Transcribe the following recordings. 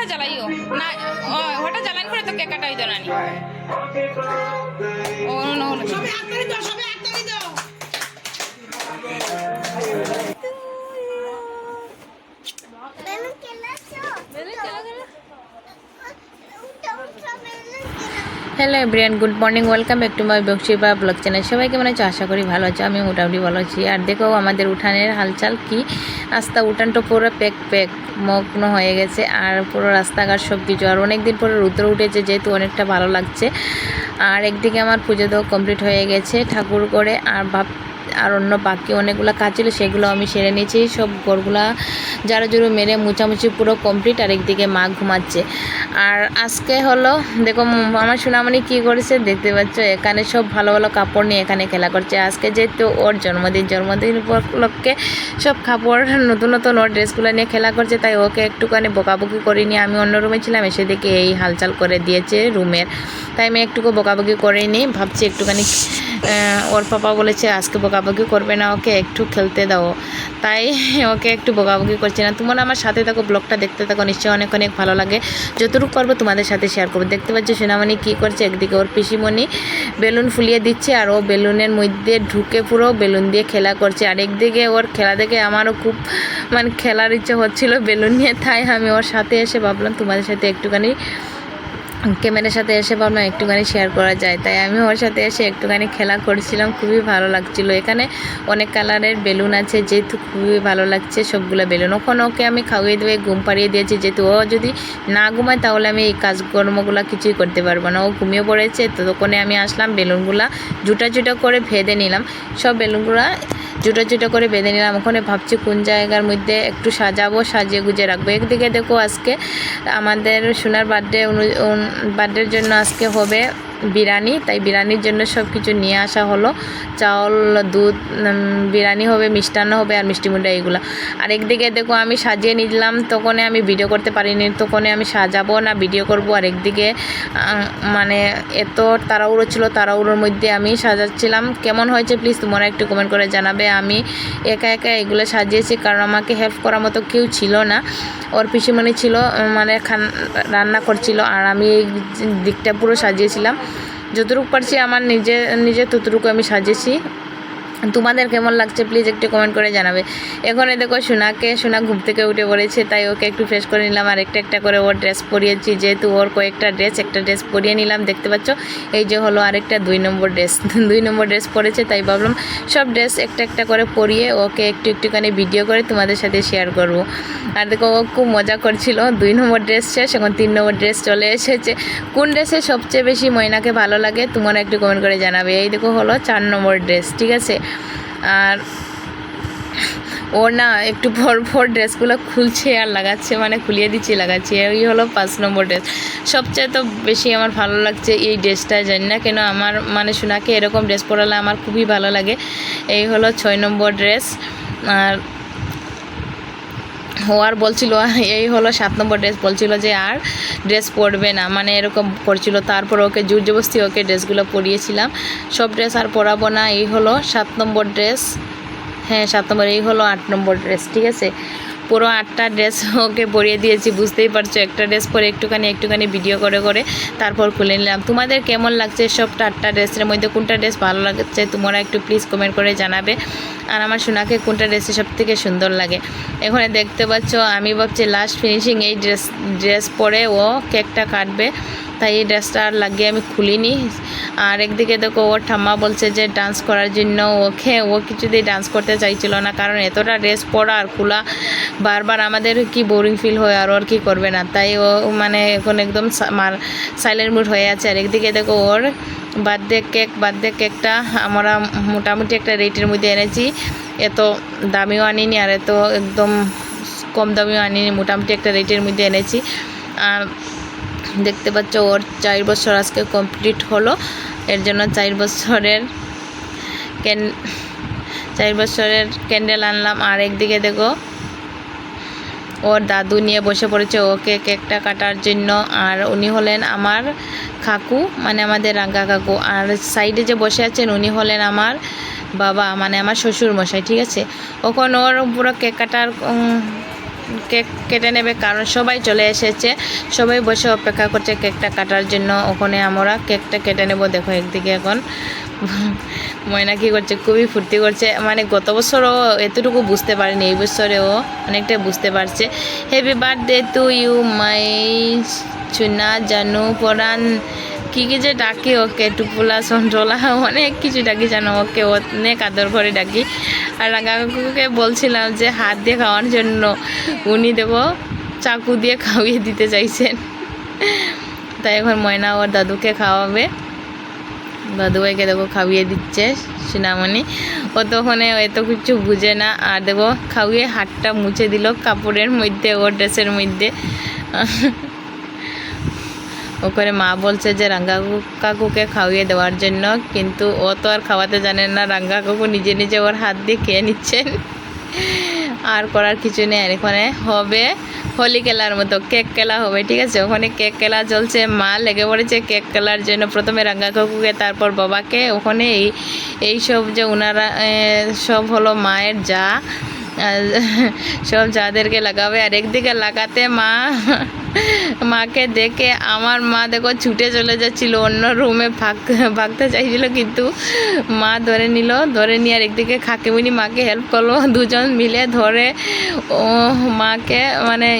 ওটা জ্বালাইও না, ওটা জ্বালান করে তো কেক কাটাই জানানি। ও নো সবাই হাততালি দাও, সবাই হাততালি দাও। বেলুন খেলাছো? বেলুন খেলা খেলা। Hello everyone, good morning, welcome back to my Boxiba blog channel. সবাই কেমন আছো? আশা করি ভালো আছো। আমি মোটামুটি ভালো আছি। আর দেখো আমাদের উঠানের হালচাল কি, রাস্তা উঠানটা পুরো প্যাক মগ্ন হয়ে গেছে। আর পুরো রাস্তাঘাট সব কিছু, আর অনেক দিন পরে রুদ্র উঠেছে যেহেতু অনেকটা ভালো লাগছে। আর একদিকে আমার পুজো দেওয়া কমপ্লিট হয়ে গেছে ঠাকুর করে, আর অন্য বাকি অনেকগুলো কাজ ছিল সেগুলো আমি সেরে নিয়েছি। সব ঘরগুলা জারো মেরে মুছামুছি পুরো কমপ্লিট। আর একদিকে মা ঘুমাচ্ছে। আর আজকে হলো দেখো আমার সোনামণি কী করেছে দেখতে পাচ্ছ, এখানে সব ভালো ভালো কাপড় নিয়ে এখানে খেলা করছে। আজকে যেহেতু ওর জন্মদিন উপলক্ষে সব কাপড় নতুন ওর ড্রেসগুলো নিয়ে খেলা করছে, তাই ওকে একটুখানি বকাবকি করিনি। আমি অন্য রুমে ছিলাম, এসে দেখি এই হালচাল করে দিয়েছে রুমের, তাই আমি একটুকু বকাবকি করিনি। ভাবছি একটুখানি ওর পাপা বলেছে আজকে বকাবকি করবে না, ওকে একটু খেলতে দাও, তাই ওকে একটু বকাবকি করছে না। তোমরা আমার সাথে থাকো, ব্লগটা দেখতে থাকো, নিশ্চয়ই অনেক অনেক ভালো লাগে। যতটুকু পারবো তোমাদের সাথে শেয়ার করবো। দেখতে পাচ্ছি সোনামণি কী করছে, একদিকে ওর পিসিমণি বেলুন ফুলিয়ে দিচ্ছে আর ও বেলুনের মধ্যে ঢুকে পুরো বেলুন দিয়ে খেলা করছে। আর একদিকে ওর খেলা দেখে আমারও খুব খেলার ইচ্ছে হচ্ছিল বেলুন নিয়ে, তাই আমি ওর সাথে এসে ভাবলাম তোমাদের সাথে একটুখানি ক্যামেরার সাথে এসে ভাবলাম একটুখানি শেয়ার করা যায়, তাই আমি ওর সাথে এসে একটুখানি খেলা করছিলাম। খুবই ভালো লাগছিল। এখানে অনেক কালারের বেলুন আছে, যেহেতু খুবই ভালো লাগছে সবগুলো বেলুন। ওখানে ওকে আমি খাওয়িয়ে দিয়ে ঘুম পাড়িয়ে দিয়েছি, যেহেতু ও যদি না ঘুমায় তাহলে আমি এই কাজকর্মগুলো কিছুই করতে পারবো না। ও ঘুমিয়ে পড়েছে, তো তখনই আমি আসলাম, বেলুনগুলা জুটা করে ভেদে নিলাম। সব বেলুনগুলা জুটা করে বেঁধে নিলাম। ওখানে ভাবছি কোন জায়গার মধ্যে একটু সাজাবো, সাজিয়ে গুজিয়ে রাখবো। একদিকে দেখো আজকে আমাদের সোনার বার্থডের জন্য আজকে হবে বিরিয়ানি, তাই বিরিয়ানির জন্য সব কিছু নিয়ে আসা হলো। চাউল, দুধ, বিরিয়ানি হবে, মিষ্টান্ন হবে আর মিষ্টি মুন্ডা এইগুলো। আর একদিকে দেখো আমি সাজিয়ে নিলাম, তখন আমি ভিডিও করতে পারিনি, তখন আমি সাজাবো না ভিডিও করব। আর একদিকে এত তাড়াহুড়ো ছিল, তাড়াহুড়োর মধ্যে আমি সাজাচ্ছিলাম। কেমন হয়েছে প্লিজ তোমরা একটু কমেন্ট করে জানাবে। আমি একা এগুলো সাজিয়েছি, কারণ আমাকে হেল্প করার মতো কেউ ছিল না। ওর পিসিমণি ছিল, রান্না করছিল, আর আমি এই দিকটা পুরো সাজিয়েছিলাম। যতটুকু পারছি আমার নিজে ততটুকু আমি সাজিয়েছি। তোমাদের কেমন লাগছে প্লিজ একটু কমেন্ট করে জানাবে। এখানে দেখো সোনা ঘুম থেকে উঠে পড়েছে, তাই ওকে একটু ফ্রেশ করে নিলাম। আর একটা করে ওর ড্রেস পরিয়েছি, যেহেতু ওর একটা ড্রেস পরিয়ে নিলাম। দেখতে পাচ্ছ এই যে হলো আরেকটা 2 নম্বর ড্রেস পরেছে, তাই ভাবলাম সব ড্রেস একটা করে পরিয়ে ওকে একটুখানি ভিডিও করে তোমাদের সাথে শেয়ার করব। আর দেখো ও খুব মজা করছিল। 2 নম্বর ড্রেস শেষ, এখন 3 নম্বর ড্রেস চলে এসেছে। কোন ড্রেসে সবচেয়ে বেশি ময়নাকে ভালো লাগে তোমরা একটু কমেন্ট করে জানাবে। এই দেখো হলো 4 নম্বর ড্রেস, ঠিক আছে। আর ও না একটু পর ড্রেসগুলো খুলছে আর লাগাচ্ছে, খুলিয়ে দিচ্ছে লাগাচ্ছে। এই হলো 5 নম্বর ড্রেস। সবচেয়ে তো বেশি আমার ভালো লাগছে এই ড্রেসটা, জানি না কেন আমার সোনাকে এরকম ড্রেস পরালে আমার খুবই ভালো লাগে। এই হলো 6 নম্বর ড্রেস। আর ও আর বলছিল, এই হলো 7 নম্বর ড্রেস, বলছিল যে আর ড্রেস পরবে না, এরকম করছিল। তারপর ওকে জোর জবরদস্তি ওকে ড্রেসগুলো পরিয়েছিলাম। সব ড্রেস আর পরাবো না। এই হলো 7 নম্বর ড্রেস, হ্যাঁ 7 নম্বর। এই হলো 8 নম্বর ড্রেস, ঠিক আছে। পুরো 8টা ড্রেস ওকে পরিয়ে দিয়েছি, বুঝতেই পারছো। একটা ড্রেস পরে একটুখানি ভিডিও করে তারপর খুলে নিলাম। তোমাদের কেমন লাগছে সবটা 8টা ড্রেসের মধ্যে কোনটা ড্রেস ভালো লাগছে তোমরা একটু প্লিজ কমেন্ট করে জানাবে। আর আমার সোনাকে কোনটা ড্রেসে সবথেকে সুন্দর লাগে। এখানে দেখতে পাচ্ছ আমি ভাবছি লাস্ট ফিনিশিং এই ড্রেস পরে ও কেকটা কাটবে, তাই এই ড্রেসটা আর লাগিয়ে আমি খুলিনি। আর একদিকে দেখো ওর ঠাম্মা বলছে যে ডান্স করার জন্য ও কিছুতেই ডান্স করতে চাইছিল না, কারণ এতটা ড্রেস পরা আর খোলা বারবার আমাদের কি বোরিং ফিল হয়, আর ওর কি করবে না, তাই ও এখন একদম সাইলেন্ট মুড হয়ে আছে। আর একদিকে দেখো ওর বার্থডে কেকটা আমরা মোটামুটি একটা রেটের মধ্যে এনেছি, এত দামিও আনিনি আর এত একদম কম দামিও আনিনি, মোটামুটি একটা রেটের মধ্যে এনেছি। আর দেখতে পাচ্ছ ওর 4 বছর আজকে কমপ্লিট হলো, এর জন্য 4 বছরের ক্যান্ডেল আনলাম। আর একদিকে দেখো ওর দাদু নিয়ে বসে পড়েছে ওকে কেকটা কাটার জন্য। আর উনি হলেন আমার কাকু, আমাদের রাঙ্গা কাকু। আর সাইডে যে বসে আছেন উনি হলেন আমার বাবা, আমার শ্বশুর মশাই, ঠিক আছে। ওখানে ওর পুরো কেক কাটার কেক কেটে নেবে, কারণ সবাই চলে এসেছে, সবাই বসে অপেক্ষা করছে কেকটা কাটার জন্য। ওখানে আমরা কেকটা কেটে নেব। দেখো একদিকে এখন ময়না কী করছে, খুবই ফুর্তি করছে। মানে গত বছরও এতটুকু বুঝতে পারিনি, এই বছরেও অনেকটাই বুঝতে পারছে। Happy birthday to you my চুনা জানু পরান, কী কী যে ডাকি ওকে, টুপুলা সন্ট্রোলা অনেক কিছু ডাকি জানো ওকে, অনেক আদর করে ডাকি। আর রাঙ্গা কাকুকে বলছিলাম যে হাত দিয়ে খাওয়ার জন্য, উনি দেখো চাকু দিয়ে খাওয়িয়ে দিতে চাইছেন। তাই এখন ময়না ওর দাদুকে খাওয়াবে, দাদু ভাইকে দেখো খাওয়িয়ে দিচ্ছে সোনামণি। ও তো ওখানে এত কিছু বুঝে না। আর দেখো খাওয়িয়ে হাতটা মুছে দিল কাপড়ের মধ্যে, ওর ড্রেসের মধ্যে। ওখানে মা বলছে যে রাঙ্গা কাকুকে খাওয়িয়ে দেওয়ার জন্য, কিন্তু ও তো আর খাওয়াতে জানেন না। রাঙ্গা কাকু নিজে নিজে ওর হাত দিয়ে খেয়ে নিচ্ছেন। আর করার কিছু নেই। আর এখানে হবে হোলি খেলার মতো, কেক খেলা হবে, ঠিক আছে। ওখানে কেক খেলা চলছে, মা লেগে পড়েছে কেক খেলার জন্য। প্রথমে রাঙ্গা কাকুকে, তারপর বাবাকে। ওখানে এই সব যে ওনারা সব হলো মায়ের যা, সব যাদেরকে লাগাবে। আর একদিকে লাগাতে মাকে দেখে আমার মা দেখো ছুটে চলে যাচ্ছিল, অন্য রুমে ভাগতে চাইছিল, কিন্তু মা ধরে নিল। ধরে নিয়ে আর একদিকে খাকিমুনি মাকে হেল্প করলো, দুজন মিলে ধরে ও মাকে মানে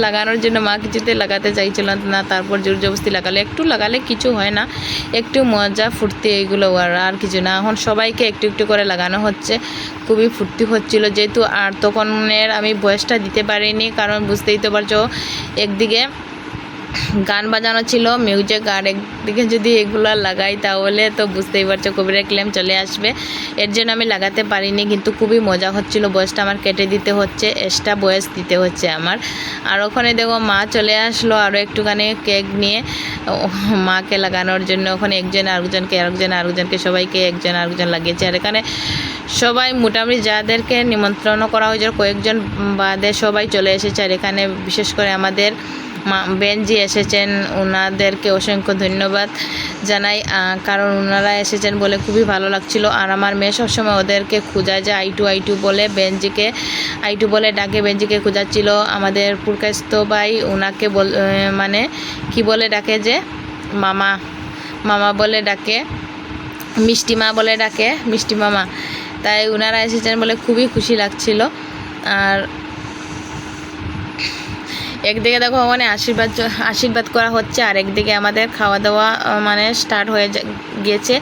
লাগানোর জন্য। মা কিছুতে লাগাতে চাইছিল না, তারপর জোর জবরদস্তি লাগালে। একটু লাগালে কিছু হয় না, একটু মজা ফুর্তি এইগুলো, আর কিছু না। এখন সবাইকে একটু একটু করে লাগানো হচ্ছে, খুবই ফুর্তি হচ্ছিল। যেহেতু আর তখনের আমি বয়সটা দিতে পারিনি, কারণ বুঝতেই তো পারছো একদিকে গান বাজানো ছিল, মিউজিক, আর একদিকে যদি এগুলো লাগাই তাহলে তো বুঝতেই পারছো কবিরা ক্লেম চলে আসবে। এর জন্য আমি লাগাতে পারিনি, কিন্তু খুবই মজা হচ্ছিল। বয়সটা আমার কেটে দিতে হচ্ছে, এক্সট্রা বয়স দিতে হচ্ছে আমার। আর ওখানে দেখো মা চলে আসলো আরও একটুখানি কেক নিয়ে মাকে লাগানোর জন্য। ওখানে একজন আরেকজনকে সবাইকে একজন আরেকজন লাগিয়েছে। আর এখানে সবাই মোটামুটি যাদেরকে নিমন্ত্রণ করা হয়েছে কয়েকজন বাদে সবাই চলে এসেছে। আর এখানে বিশেষ করে আমাদের বেনজি এসেছেন, ওনাদেরকে অসংখ্য ধন্যবাদ জানাই, কারণ ওনারা এসেছেন বলে খুবই ভালো লাগছিল। আর আমার মেয়ে সবসময় ওদেরকে খোঁজা যায়, আইটু বলে বেনজিকে আইটু বলে ডাকে, বেনজিকে খোঁজাচ্ছিল। আমাদের পুরকাস্ত ভাই ওনাকে মানে কি বলে ডাকে, যে মামা বলে ডাকে, মিষ্টি মা বলে ডাকে, মিষ্টি মামা। তাই ওনারা এসেছেন বলে খুবই খুশি লাগছিল। আর একদিকে দেখো ওখানে আশীর্বাদ করা হচ্ছে, আর একদিকে আমাদের খাওয়া দাওয়া মানে স্টার্ট হয়ে গিয়েছে।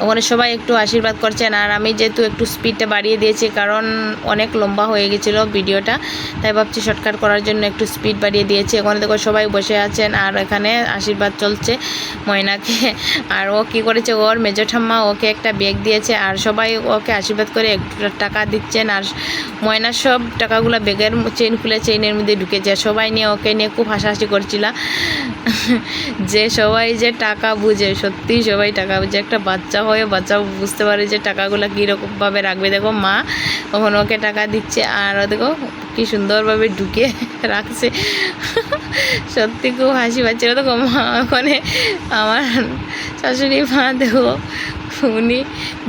ওখানে সবাই একটু আশীর্বাদ করছেন। আর আমি যেহেতু একটু স্পিডটা বাড়িয়ে দিয়েছি, কারণ অনেক লম্বা হয়ে গেছিলো ভিডিওটা, তাই ভাবছি শর্টকাট করার জন্য একটু স্পিড বাড়িয়ে দিয়েছি। ওখানে দেখো সবাই বসে আছেন, আর এখানে আশীর্বাদ চলছে ময়নাকে। আর ও কী করেছে, ওর মেজো ঠাম্মা ওকে একটা ব্যাগ দিয়েছে, আর সবাই ওকে আশীর্বাদ করে একটু টাকা দিচ্ছেন। আর ময়না সব টাকাগুলো ব্যাগের চেইন খুলে চেইনের মধ্যে ঢুকেছে। সবাই নিয়ে ওকে নিয়ে খুব হাসাহাসি করছিল, যে সবাই যে টাকা বুঝে, সত্যি সবাই টাকা বুঝে। একটা বাচ্চা হয়ে বাচ্চা বুঝতে পারে যে টাকাগুলো কীরকমভাবে রাখবে। দেখো মা ওখানে ওকে টাকা দিচ্ছে, আর দেখো কি সুন্দরভাবে ঢুকে রাখছে। সত্যি খুব হাসি পাচ্ছিল। দেখো মা ওখানে আমার শাশুড়ি মা দেখো উনি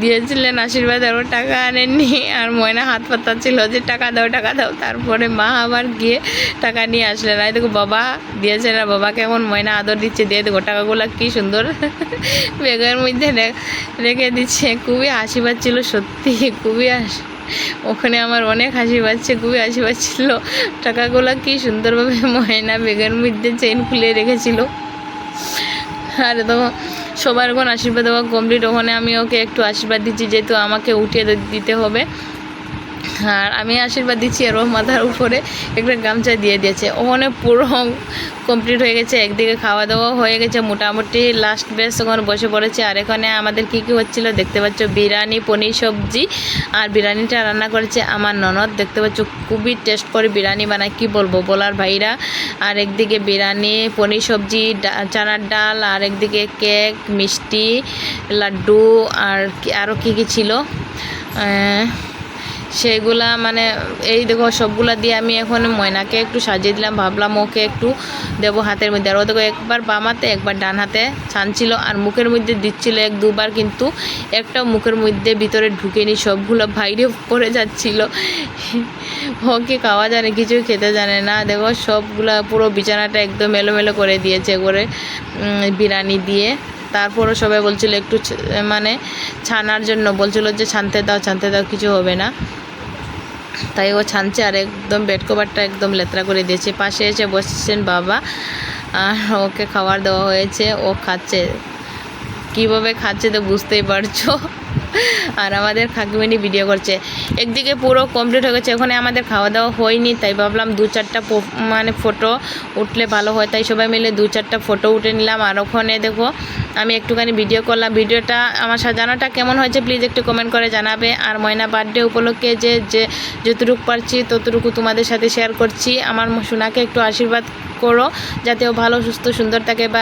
দিয়েছিলেন আশীর্বাদ, আর টাকা আনেননি। আর ময়না হাত পাতাচ্ছিল যে টাকা দাও। তারপরে মা আবার গিয়ে টাকা নিয়ে আসলেন। আর দেখো বাবা দিয়েছে না, বাবাকে এখন ময়না আদর দিচ্ছে, দিয়ে দেখো টাকাগুলো কি সুন্দর ব্যাগের মধ্যে রেখে দিচ্ছে। খুবই হাসি পাচ্ছিল, সত্যি খুবই ওখানে আমার অনেক হাসি পাচ্ছে, খুবই হাসি পাচ্ছিল। টাকাগুলো কি সুন্দরভাবে ময়না ব্যাগের মধ্যে চেইন খুলে রেখেছিল। আর তো সবার এখন আশীর্বাদ দেওয়া কমপ্লিট। ওখানে আমি ওকে একটু আশীর্বাদ দিচ্ছি, যেহেতু আমাকে উঠিয়ে দিতে হবে। আর আমি আশীর্বাদ দিচ্ছি, আর ও মাথার উপরে একটা গামছা দিয়ে দিয়েছে। ওখানে পুরো কমপ্লিট হয়ে গেছে। একদিকে খাওয়া দাওয়া হয়ে গেছে মোটামুটি, লাস্ট বেশ ওখানে বসে পড়েছে। আর এখানে আমাদের কী হচ্ছিলো দেখতে পাচ্ছ, বিরিয়ানি, পনির সবজি। আর বিরিয়ানিটা রান্না করেছে আমার ননদ, দেখতে পাচ্ছ খুবই টেস্ট করে বিরিয়ানি বানায়, কি বলবো বলার ভাইরা। আর একদিকে বিরিয়ানি, পনির সবজি, চানার ডাল, আর একদিকে কেক, মিষ্টি, লাড্ডু, আর আরও কী ছিল, সেইগুলা মানে এই দেখো সবগুলা দিয়ে আমি এখন ময়নাকে একটু সাজিয়ে দিলাম, ভাবলাম ওকে একটু দেবো হাতের মধ্যে। আর ও দেখো একবার বাম হাতে একবার ডান হাতে ছানছিল আর মুখের মধ্যে দিচ্ছিল 1-2 বার, কিন্তু একটাও মুখের মধ্যে ভিতরে ঢুকেনি, সবগুলো বাইরে পড়ে যাচ্ছিল। ওকে খাওয়া জানে, কিছুই খেতে জানে না। দেখো সবগুলা পুরো বিছানাটা একদম এলোমেলো করে দিয়েছে করে বিরিয়ানি দিয়ে। তারপরও সবাই বলছিল একটু মানে ছানার জন্য, বলছিল যে ছানতে দাও কিছু হবে না। তাই ও ছানছে আর একদম বেড কভারটা একদম লেতরা করে দিয়েছে। পাশে এসে বসছেন বাবা আর ওকে খাবার দেওয়া হয়েছে, ও খাচ্ছে। কীভাবে খাচ্ছে তো বুঝতেই পারছো। আর আমাদের কাকিমণি ভিডিও করছে। একদিকে পুরো কমপ্লিট হয়ে গেছে, ওখানে আমাদের খাওয়া দাওয়া হয়নি, তাই ভাবলাম 2-4টা মানে ফটো উঠলে ভালো হয়, তাই সবাই মিলে 2-4টা ফটো উঠে নিলাম। আর ওখানে দেখো আমি একটুখানি ভিডিও করলাম। ভিডিওটা আমার সাজানোটা কেমন হয়েছে প্লিজ একটু কমেন্ট করে জানাবে। আর ময়না বার্থডে উপলক্ষে যে যতটুকু পারছি ততটুকু তোমাদের সাথে শেয়ার করছি। আমার সোনাকে একটু আশীর্বাদ করো যাতে ও ভালো সুস্থ সুন্দর থাকে। বা